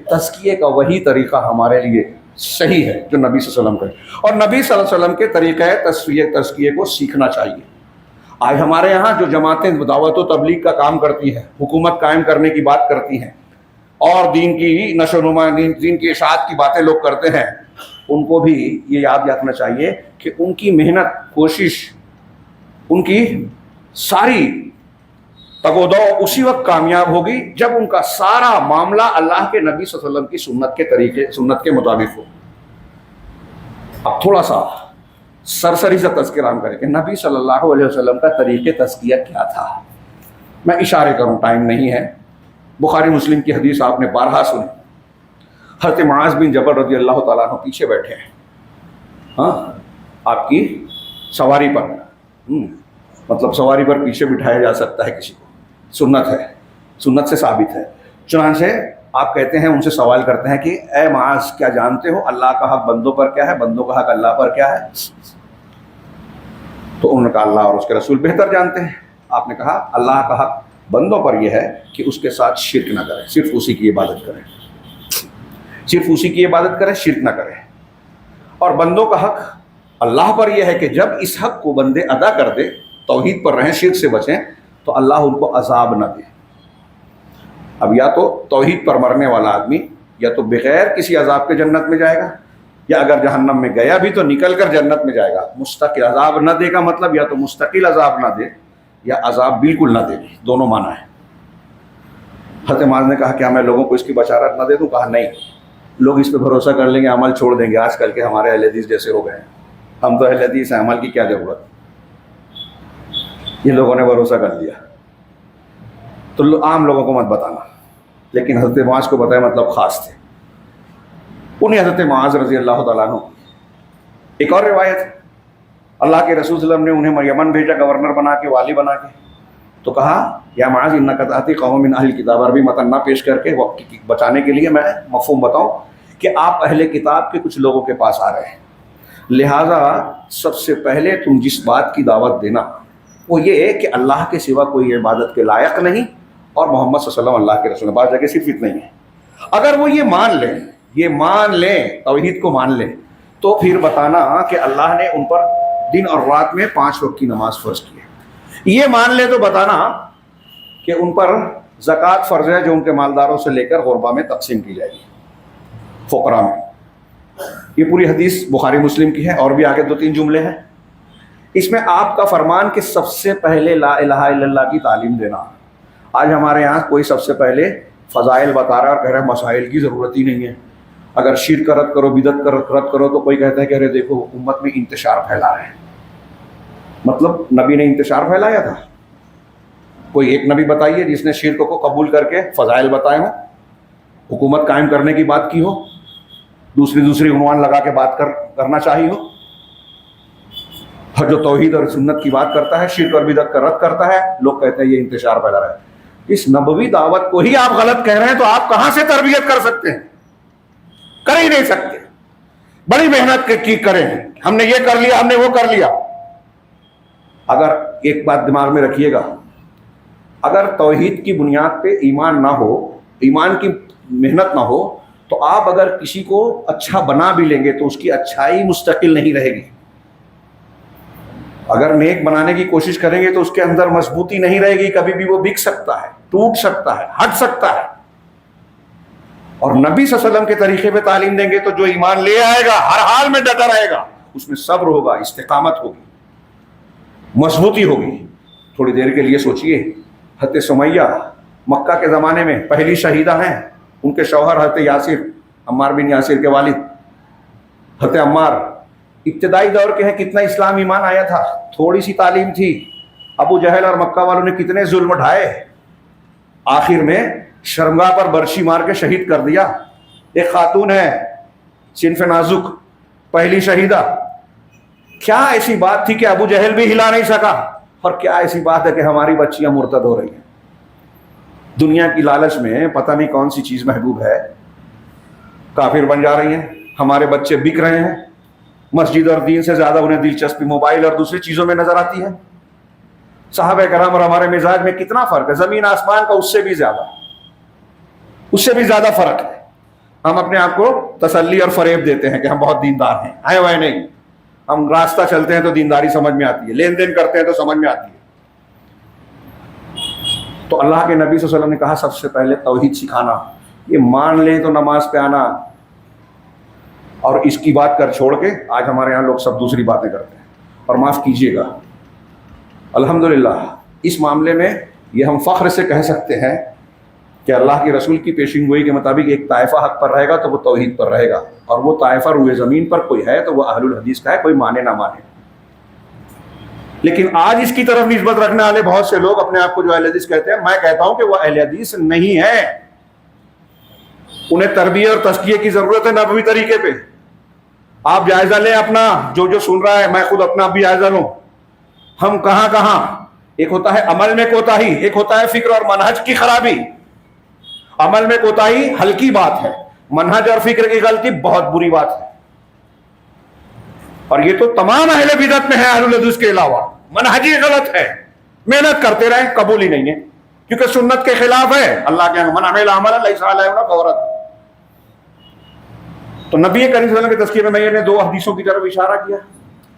تزکیے کا وہی طریقہ ہمارے لیے صحیح ہے جو نبی صلی اللہ علیہ وسلم کا ہے، اور نبی صلی اللہ علیہ وسلم کے طریقۂ تزکیے کو سیکھنا چاہیے۔ آج ہمارے یہاں جو جماعتیں دعوت و تبلیغ کا کام کرتی ہیں، حکومت قائم کرنے کی بات کرتی ہیں، اور دین کی نشو و نما، دین کی اشاعت کی باتیں لوگ کرتے ہیں، ان کو بھی یہ یاد رکھنا چاہیے کہ ان کی محنت، کوشش، ان کی ساری تگ و دو اسی وقت کامیاب ہوگی جب ان کا سارا معاملہ اللہ کے نبی صلی اللہ علیہ وسلم کی سنت کے مطابق ہو۔ اب تھوڑا سا سرسری سے تذکرہ ہم کریں کہ نبی صلی اللہ علیہ وسلم کا طریقے تزکیہ کیا تھا۔ میں اشارے کروں، ٹائم نہیں ہے۔ بخاری مسلم کی حدیث آپ نے بارہا سنی۔ حضرت معاذ بن جبل رضی اللہ تعالیٰ عنہ پیچھے بیٹھے ہیں، ہاں، آپ کی سواری پر، مطلب سواری پر پیچھے بٹھایا جا سکتا ہے کسی کو، سنت ہے، سنت سے ثابت ہے۔ چنانچہ آپ کہتے ہیں، ان سے سوال کرتے ہیں کہ اے معاذ، کیا جانتے ہو اللہ کا حق بندوں پر کیا ہے، بندوں کا حق اللہ پر کیا ہے؟ تو انہوں نے کہا اللہ اور اس کے رسول بہتر جانتے ہیں۔ آپ نے کہا اللہ کا حق بندوں پر یہ ہے کہ اس کے ساتھ شرک نہ کریں، صرف اسی کی عبادت کریں، صرف اسی کی عبادت کریں، شرک نہ کریں۔ اور بندوں کا حق اللہ پر یہ ہے کہ جب اس حق کو بندے ادا کر دے، توحید پر رہیں، شرک سے بچیں، تو اللہ ان کو عذاب نہ دے۔ اب یا تو توحید پر مرنے والا آدمی یا تو بغیر کسی عذاب کے جنت میں جائے گا، یا اگر جہنم میں گیا بھی تو نکل کر جنت میں جائے گا۔ مستقل عذاب نہ دے کا مطلب یا تو مستقل عذاب نہ دے یا عذاب بالکل نہ دے، دونوں معنی ہے۔ حضرت معاذ نے کہا کیا میں لوگوں کو اس کی بشارت نہ دے دوں؟ کہا نہیں، لوگ اس پہ بھروسہ کر لیں گے، عمل چھوڑ دیں گے، آج کل کے ہمارے اہل حدیث جیسے ہو گئے ہیں، ہم تو اہل حدیث ہیں، عمل کی کیا ضرورت؟ یہ لوگوں نے بھروسہ کر لیا، تو عام لوگوں کو مت بتانا، لیکن حضرت معاذ کو بتایا، مطلب خاص تھے۔ انہیں حضرت معاذ رضی اللہ تعالیٰ عنہ، ایک اور روایت ہے، اللہ کے رسول صلی اللہ علیہ وسلم نے انہیں یمن بھیجا گورنر بنا کے، والی بنا کے، تو کہا یا معاذ انک تأتی قوم من اہل الکتاب، عربی متن نہ پیش کر کے وقت کی بچانے کے لیے میں مفہوم بتاؤں کہ آپ اہل کتاب کے کچھ لوگوں کے پاس آ رہے ہیں، لہٰذا سب سے پہلے تم جس بات کی دعوت دینا وہ یہ ہے کہ اللہ کے سوا کوئی عبادت کے لائق نہیں، اور محمد صلی اللہ علیہ وسلم اللہ کے رسول۔ بعض جگہ صرف اتنا ہی ہے، اگر وہ یہ مان لیں، توحید کو مان لیں، تو پھر بتانا کہ اللہ نے ان پر دن اور رات میں 5 وقت کی نماز فرض کی ہے۔ یہ مان لیں تو بتانا کہ ان پر زکوٰۃ فرض ہے جو ان کے مالداروں سے لے کر غربا میں تقسیم کی جائے گی، فقراء میں۔ یہ پوری حدیث بخاری مسلم کی ہے، اور بھی آگے 2-3 جملے ہیں۔ اس میں آپ کا فرمان کہ سب سے پہلے لا الہ الا اللہ کی تعلیم دینا۔ آج ہمارے یہاں کوئی سب سے پہلے فضائل بتا رہا ہے اور کہہ رہا ہے مسائل کی ضرورت ہی نہیں ہے، اگر شرک رد کرو، بدعت رد کرو، تو کوئی کہتا ہے کہ ارے دیکھو امت میں انتشار پھیلا رہے ہیں۔ مطلب نبی نے انتشار پھیلایا تھا؟ کوئی ایک نبی بتائیے جس نے شرک کو قبول کر کے فضائل بتائے ہوں، حکومت قائم کرنے کی بات کی ہو، دوسری عنوان لگا کے بات کرنا چاہیے ہو، اور جو توحید اور سنت کی بات کرتا ہے، شرک اور بدعت کا رد کرتا ہے، لوگ کہتے ہیں یہ انتشار پھیلا رہا ہے۔ اس نبوی دعوت کو ہی آپ غلط کہہ رہے ہیں، تو آپ کہاں سے تربیت کر سکتے ہیں؟ کر ہی نہیں سکتے۔ بڑی محنت کی کریں، ہم نے یہ کر لیا، ہم نے وہ کر لیا۔ اگر ایک بات دماغ میں رکھیے گا، اگر توحید کی بنیاد پہ ایمان نہ ہو، ایمان کی محنت نہ ہو، تو آپ اگر کسی کو اچھا بنا بھی لیں گے تو اس کی اچھائی مستقل نہیں رہے گی۔ اگر نیک بنانے کی کوشش کریں گے تو اس کے اندر مضبوطی نہیں رہے گی، کبھی بھی وہ بک سکتا ہے، ٹوٹ سکتا ہے، ہٹ سکتا ہے۔ اور نبی صلی اللہ علیہ وسلم کے طریقے پہ تعلیم دیں گے تو جو ایمان لے آئے گا ہر حال میں ڈٹا رہے گا، اس میں صبر ہوگا، استقامت ہوگی، مضبوطی ہوگی۔ تھوڑی دیر کے لیے سوچئے، حضرت سمیہ مکہ کے زمانے میں پہلی شہیدہ ہیں، ان کے شوہر حضرت یاسر، عمار بن یاسر کے والد حضرت عمار، ابتدائی دور کے ہیں۔ کتنا اسلام ایمان آیا تھا، تھوڑی سی تعلیم تھی، ابو جہل اور مکہ والوں نے کتنے ظلم ڈھائے، آخر میں شرمگاہ پر برچھی مار کے شہید کر دیا۔ ایک خاتون ہے، صنف نازک، پہلی شہیدہ، کیا ایسی بات تھی کہ ابو جہل بھی ہلا نہیں سکا، اور کیا ایسی بات ہے کہ ہماری بچیاں مرتد ہو رہی ہیں؟ دنیا کی لالچ میں پتہ نہیں کون سی چیز محبوب ہے، کافر بن جا رہی ہیں، ہمارے بچے بک رہے ہیں، مسجد اور دین سے زیادہ انہیں دلچسپی موبائل اور دوسری چیزوں میں نظر آتی ہے۔ صحابہ کرام اور ہمارے مزاج میں کتنا فرق ہے، زمین آسمان کا، اس سے بھی زیادہ فرق ہے۔ ہم اپنے آپ کو تسلی اور فریب دیتے ہیں کہ ہم بہت دیندار ہیں، آئے ہوئے نہیں. ہم راستہ چلتے ہیں تو دینداری سمجھ میں آتی ہے، لین دین کرتے ہیں تو سمجھ میں آتی ہے. تو اللہ کے نبی صلی اللہ علیہ وسلم نے کہا سب سے پہلے توحید سکھانا. یہ مان لیں تو نماز پہ آنا، اور اس کی بات کر چھوڑ کے آج ہمارے یہاں لوگ سب دوسری باتیں کرتے ہیں. اور معاف کیجیے گا، الحمدللہ اس معاملے میں یہ ہم فخر سے کہہ سکتے ہیں کہ اللہ کے رسول کی پیشین گوئی کے مطابق ایک طائفہ حق پر رہے گا تو وہ توحید پر رہے گا، اور وہ طائفہ روئے زمین پر کوئی ہے تو وہ اہل الحدیث کا ہے، کوئی مانے نہ مانے. لیکن آج اس کی طرف نسبت رکھنے والے بہت سے لوگ اپنے آپ کو جو اہل حدیث کہتے ہیں، میں کہتا ہوں کہ وہ اہل حدیث نہیں ہے. انہیں تربیت اور تزکیے کی ضرورت ہے نبوی طریقے پہ. آپ جائزہ لیں اپنا، جو سن رہا ہے، میں خود اپنا بھی جائزہ لوں. ہم کہاں ایک ہوتا ہے عمل میں کوتاہی، ایک ہوتا ہے فکر اور منہج کی خرابی. عمل میں کوتاہی ہلکی بات ہے، منہج اور فکر کی غلطی بہت بری بات ہے. اور یہ تو تمام اہل بدعت میں ہے، اہل الحدیث کے علاوہ. منہج ہی غلط ہے، محنت کرتے رہیں، قبول ہی نہیں ہے، کیونکہ سنت کے خلاف ہے. اللہ کے من عمل عملا لیس علیہ امرنا فہو رد. تو نبی کریم صلی اللہ علیہ وسلم کے تذکیے میں نے 2 حدیثوں کی طرف اشارہ کیا.